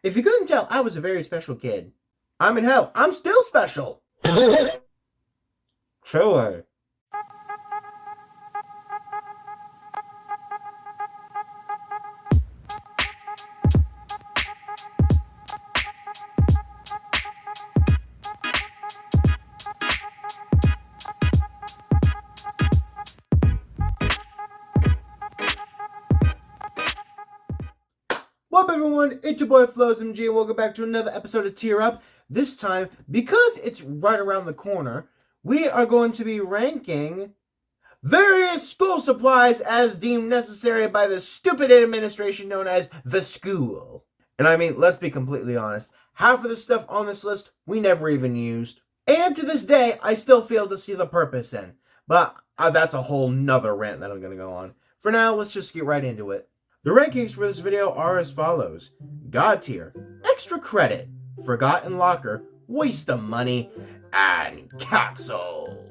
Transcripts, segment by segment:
If you couldn't tell, I was a very special kid. I'm in hell. I'm still special. Sure. What up, everyone? It's your boy Floz MG, and welcome back to another episode of Tear Up. This time, because it's right around the corner, we are going to be ranking various school supplies as deemed necessary by the stupid administration known as the school. And I mean, let's be completely honest, half of the stuff on this list we never even used. And to this day, I still fail to see the purpose in. But that's a whole nother rant that I'm going to go on. For now, let's just get right into it. The rankings for this video are as follows. God tier, extra credit, forgotten locker, waste of money, and cancel.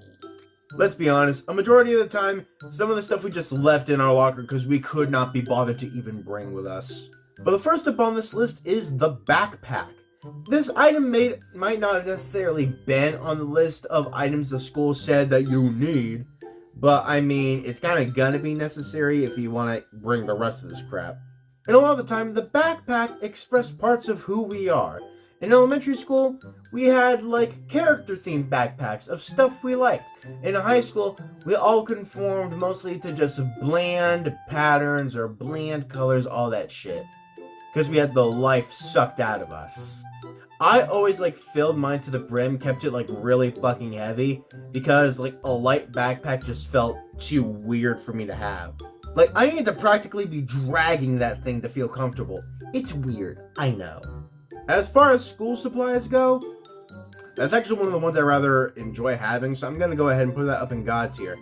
Let's be honest, a majority of the time, some of the stuff we just left in our locker because we could not be bothered to even bring with us. But the first up on this list is the backpack. This item might not have necessarily been on the list of items the school said that you need, but I mean, it's kind of gonna be necessary if you want to bring the rest of this crap. And a lot of the time, the backpack expressed parts of who we are. In elementary school, we had like character-themed backpacks of stuff we liked. In high school, we all conformed mostly to just bland patterns or bland colors, all that shit. Because we had the life sucked out of us. I always filled mine to the brim, kept it really fucking heavy, because a light backpack just felt too weird for me to have. I needed to practically be dragging that thing to feel comfortable. It's weird, I know. As far as school supplies go, that's actually one of the ones I rather enjoy having, so I'm gonna go ahead and put that up in God tier.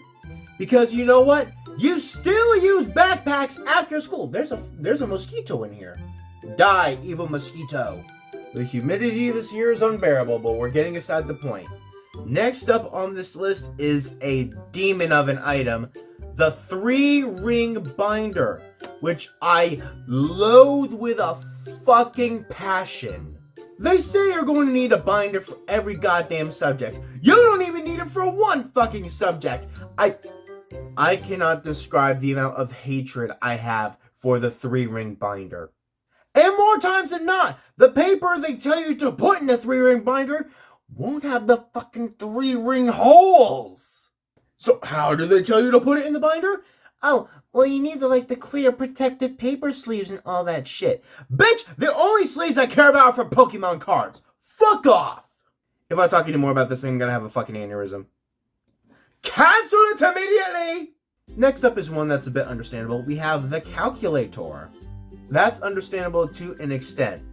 Because you know what? You still use backpacks after school. There's a mosquito in here. Die, evil mosquito. The humidity this year is unbearable, but we're getting aside the point. Next up on this list is a demon of an item, the 3-ring binder, which I loathe with a fucking passion. They say you're going to need a binder for every goddamn subject. You don't even need it for one fucking subject. I cannot describe the amount of hatred I have for the 3-ring binder. And more times than not, the paper they tell you to put in the 3-ring binder won't have the fucking 3-ring holes. So how do they tell you to put it in the binder? Oh, well, you need the clear protective paper sleeves and all that shit. Bitch, the only sleeves I care about are for Pokemon cards. Fuck off! If I talk any more about this thing, I'm gonna have a fucking aneurysm. Cancel it immediately! Next up is one that's a bit understandable. We have the calculator. That's understandable to an extent.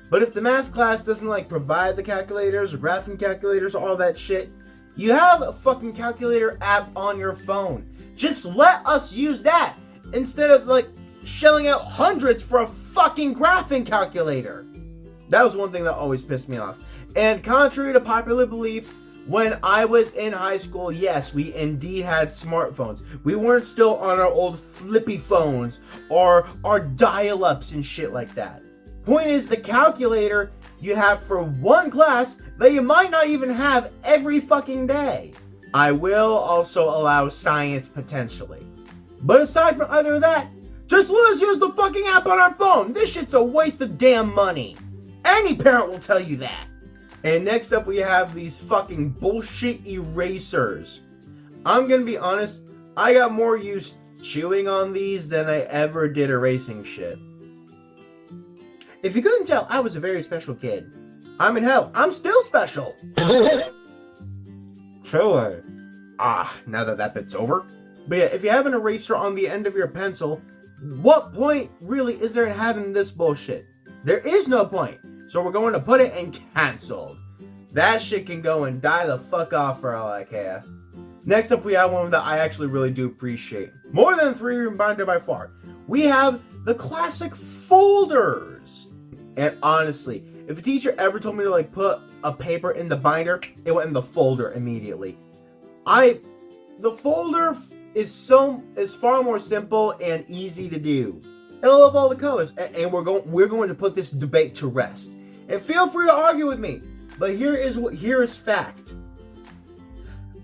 But if the math class doesn't provide the calculators or graphing calculators, all that shit, you have a fucking calculator app on your phone. Just let us use that instead of shelling out hundreds for a fucking graphing calculator. That was one thing that always pissed me off. And contrary to popular belief, when I was in high school, yes, we indeed had smartphones. We weren't still on our old flippy phones or our dial-ups and shit like that. Point is, the calculator you have for one class that you might not even have every fucking day. I will also allow science potentially. But aside from either of that, just let us use the fucking app on our phone. This shit's a waste of damn money. Any parent will tell you that. And next up we have these fucking bullshit erasers. I'm gonna be honest, I got more use chewing on these than I ever did erasing shit. If you couldn't tell, I was a very special kid. I'm in hell. I'm still special. Sure. Now that bit's over. But yeah, if you have an eraser on the end of your pencil, what point really is there in having this bullshit? There is no point. So we're going to put it in canceled. That shit can go and die the fuck off for all I care. Next up, we have one that I actually really do appreciate. More than a 3-ring binder by far. We have the classic folders. And honestly, if a teacher ever told me to put a paper in the binder, it went in the folder immediately. The folder is far more simple and easy to do. And I love all the colors. And we're going to put this debate to rest. And feel free to argue with me. But here is fact.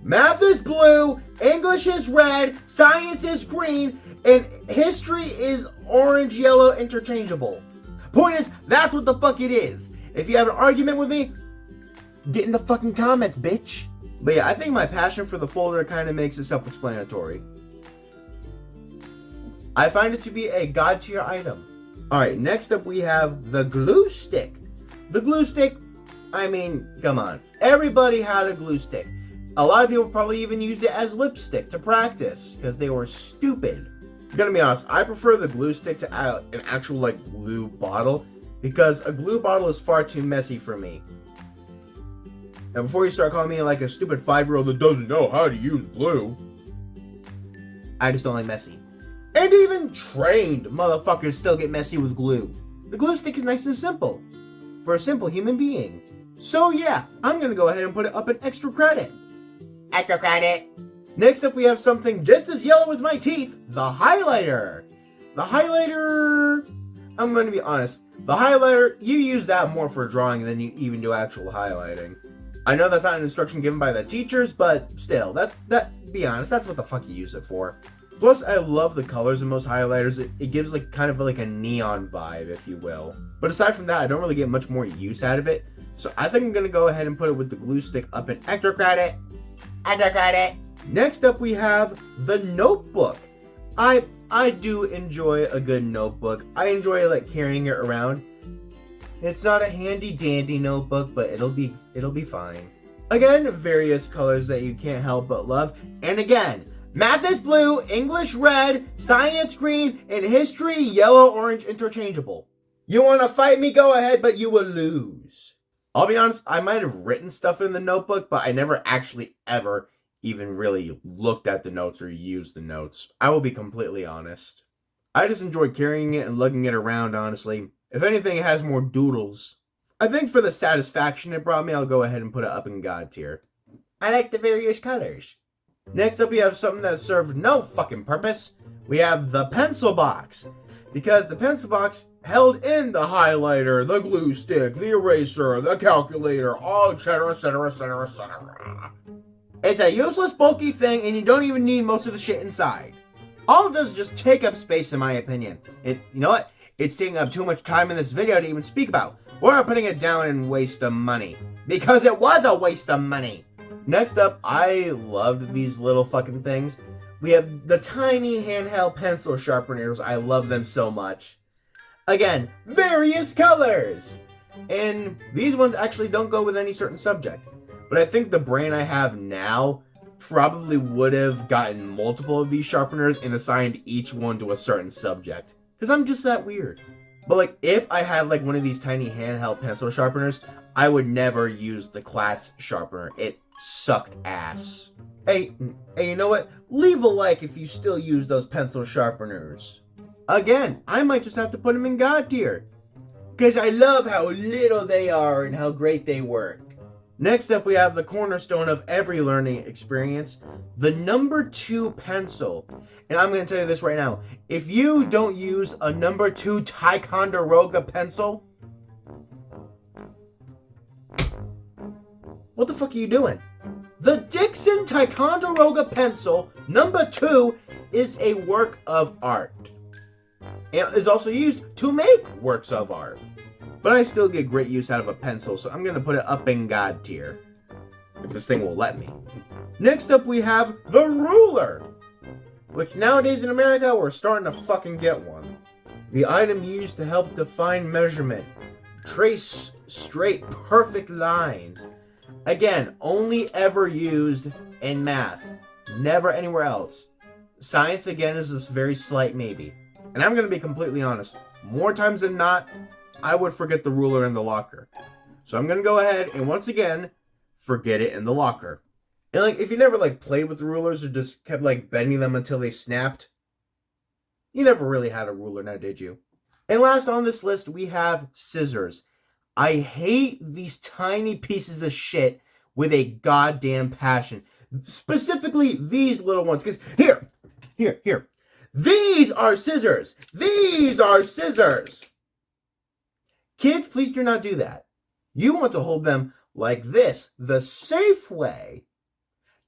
Math is blue, English is red, science is green, and history is orange, yellow, interchangeable. Point is, that's what the fuck it is. If you have an argument with me, get in the fucking comments, bitch. But yeah, I think my passion for the folder kind of makes it self-explanatory. I find it to be a god tier item. Alright, next up we have the glue stick. The glue stick, I mean, come on. Everybody had a glue stick. A lot of people probably even used it as lipstick to practice because they were stupid. I'm gonna be honest, I prefer the glue stick to an actual like glue bottle because a glue bottle is far too messy for me. Now before you start calling me like a stupid 5-year-old that doesn't know how to use glue, I just don't like messy. And even trained motherfuckers still get messy with glue. The glue stick is nice and simple for a simple human being. So yeah, I'm gonna go ahead and put it up in extra credit. Extra credit. Next up we have something just as yellow as my teeth, the highlighter. The highlighter, I'm gonna be honest, the highlighter, you use that more for drawing than you even do actual highlighting. I know that's not an instruction given by the teachers, but still, be honest, that's what the fuck you use it for. Plus, I love the colors in most highlighters. It gives like kind of like a neon vibe, if you will. But aside from that, I don't really get much more use out of it. So I think I'm gonna go ahead and put it with the glue stick up in extra credit. Extra credit. Next up, we have the notebook. I do enjoy a good notebook. I enjoy like carrying it around. It's not a handy dandy notebook, but it'll be fine. Again, various colors that you can't help but love. And again, math is blue, English red, science green, and history yellow, orange, interchangeable. You want to fight me? Go ahead, but you will lose. I'll be honest, I might have written stuff in the notebook, but I never actually ever even really looked at the notes or used the notes. I will be completely honest. I just enjoy carrying it and lugging it around, honestly. If anything, it has more doodles. I think for the satisfaction it brought me, I'll go ahead and put it up in God tier. I like the various colors. Next up, we have something that served no fucking purpose. We have the pencil box. Because the pencil box held in the highlighter, the glue stick, the eraser, the calculator, all etc, etc, etc, etc. It's a useless, bulky thing, and you don't even need most of the shit inside. All it does is just take up space, in my opinion. You know what? It's taking up too much time in this video to even speak about. We're putting it down in waste of money. Because it was a waste of money. Next up, I loved these little fucking things. We have the tiny handheld pencil sharpeners. I love them so much. Again, various colors. And these ones actually don't go with any certain subject. But I think the brain I have now probably would have gotten multiple of these sharpeners and assigned each one to a certain subject. Because I'm just that weird. But like, if I had like one of these tiny handheld pencil sharpeners, I would never use the class sharpener. It sucked ass. Hey, you know what? Leave a like if you still use those pencil sharpeners. Again, I might just have to put them in God tier. Because I love how little they are and how great they work. Next up, we have the cornerstone of every learning experience, the number 2 pencil. And I'm going to tell you this right now. If you don't use a number 2 Ticonderoga pencil, what the fuck are you doing? The Dixon Ticonderoga pencil, number 2, is a work of art. And is also used to make works of art. But I still get great use out of a pencil, so I'm going to put it up in God tier. If this thing will let me. Next up, we have the ruler. Which nowadays in America, we're starting to fucking get one. The item used to help define measurement. Trace straight, perfect lines. Again, only ever used in math. Never anywhere else. Science, again, is this very slight maybe. And I'm going to be completely honest. More times than not, I would forget the ruler in the locker. So I'm going to go ahead and once again, forget it in the locker. And like, if you never like played with rulers or just kept like bending them until they snapped, you never really had a ruler now, did you? And last on this list, we have scissors. I hate these tiny pieces of shit with a goddamn passion. Specifically, these little ones. Because here. These are scissors. These are scissors. Kids, please do not do that. You want to hold them like this, the safe way.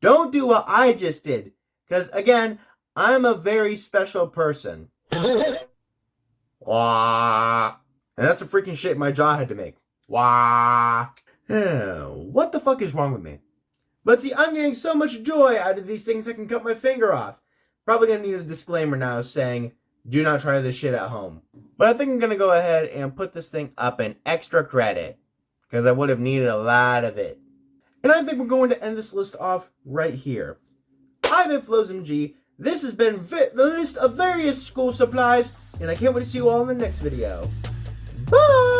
Don't do what I just did, because again, I'm a very special person. Wah. And that's the freaking shape my jaw had to make. Wah. What the fuck is wrong with me? But see, I'm getting so much joy out of these things I can cut my finger off. Probably gonna need a disclaimer now saying, do not try this shit at home. But I think I'm gonna go ahead and put this thing up in extra credit, because I would have needed a lot of it. And I think we're going to end this list off right here. I've been Floz MG. This has been the list of various school supplies, and I can't wait to see you all in the next video. Bye!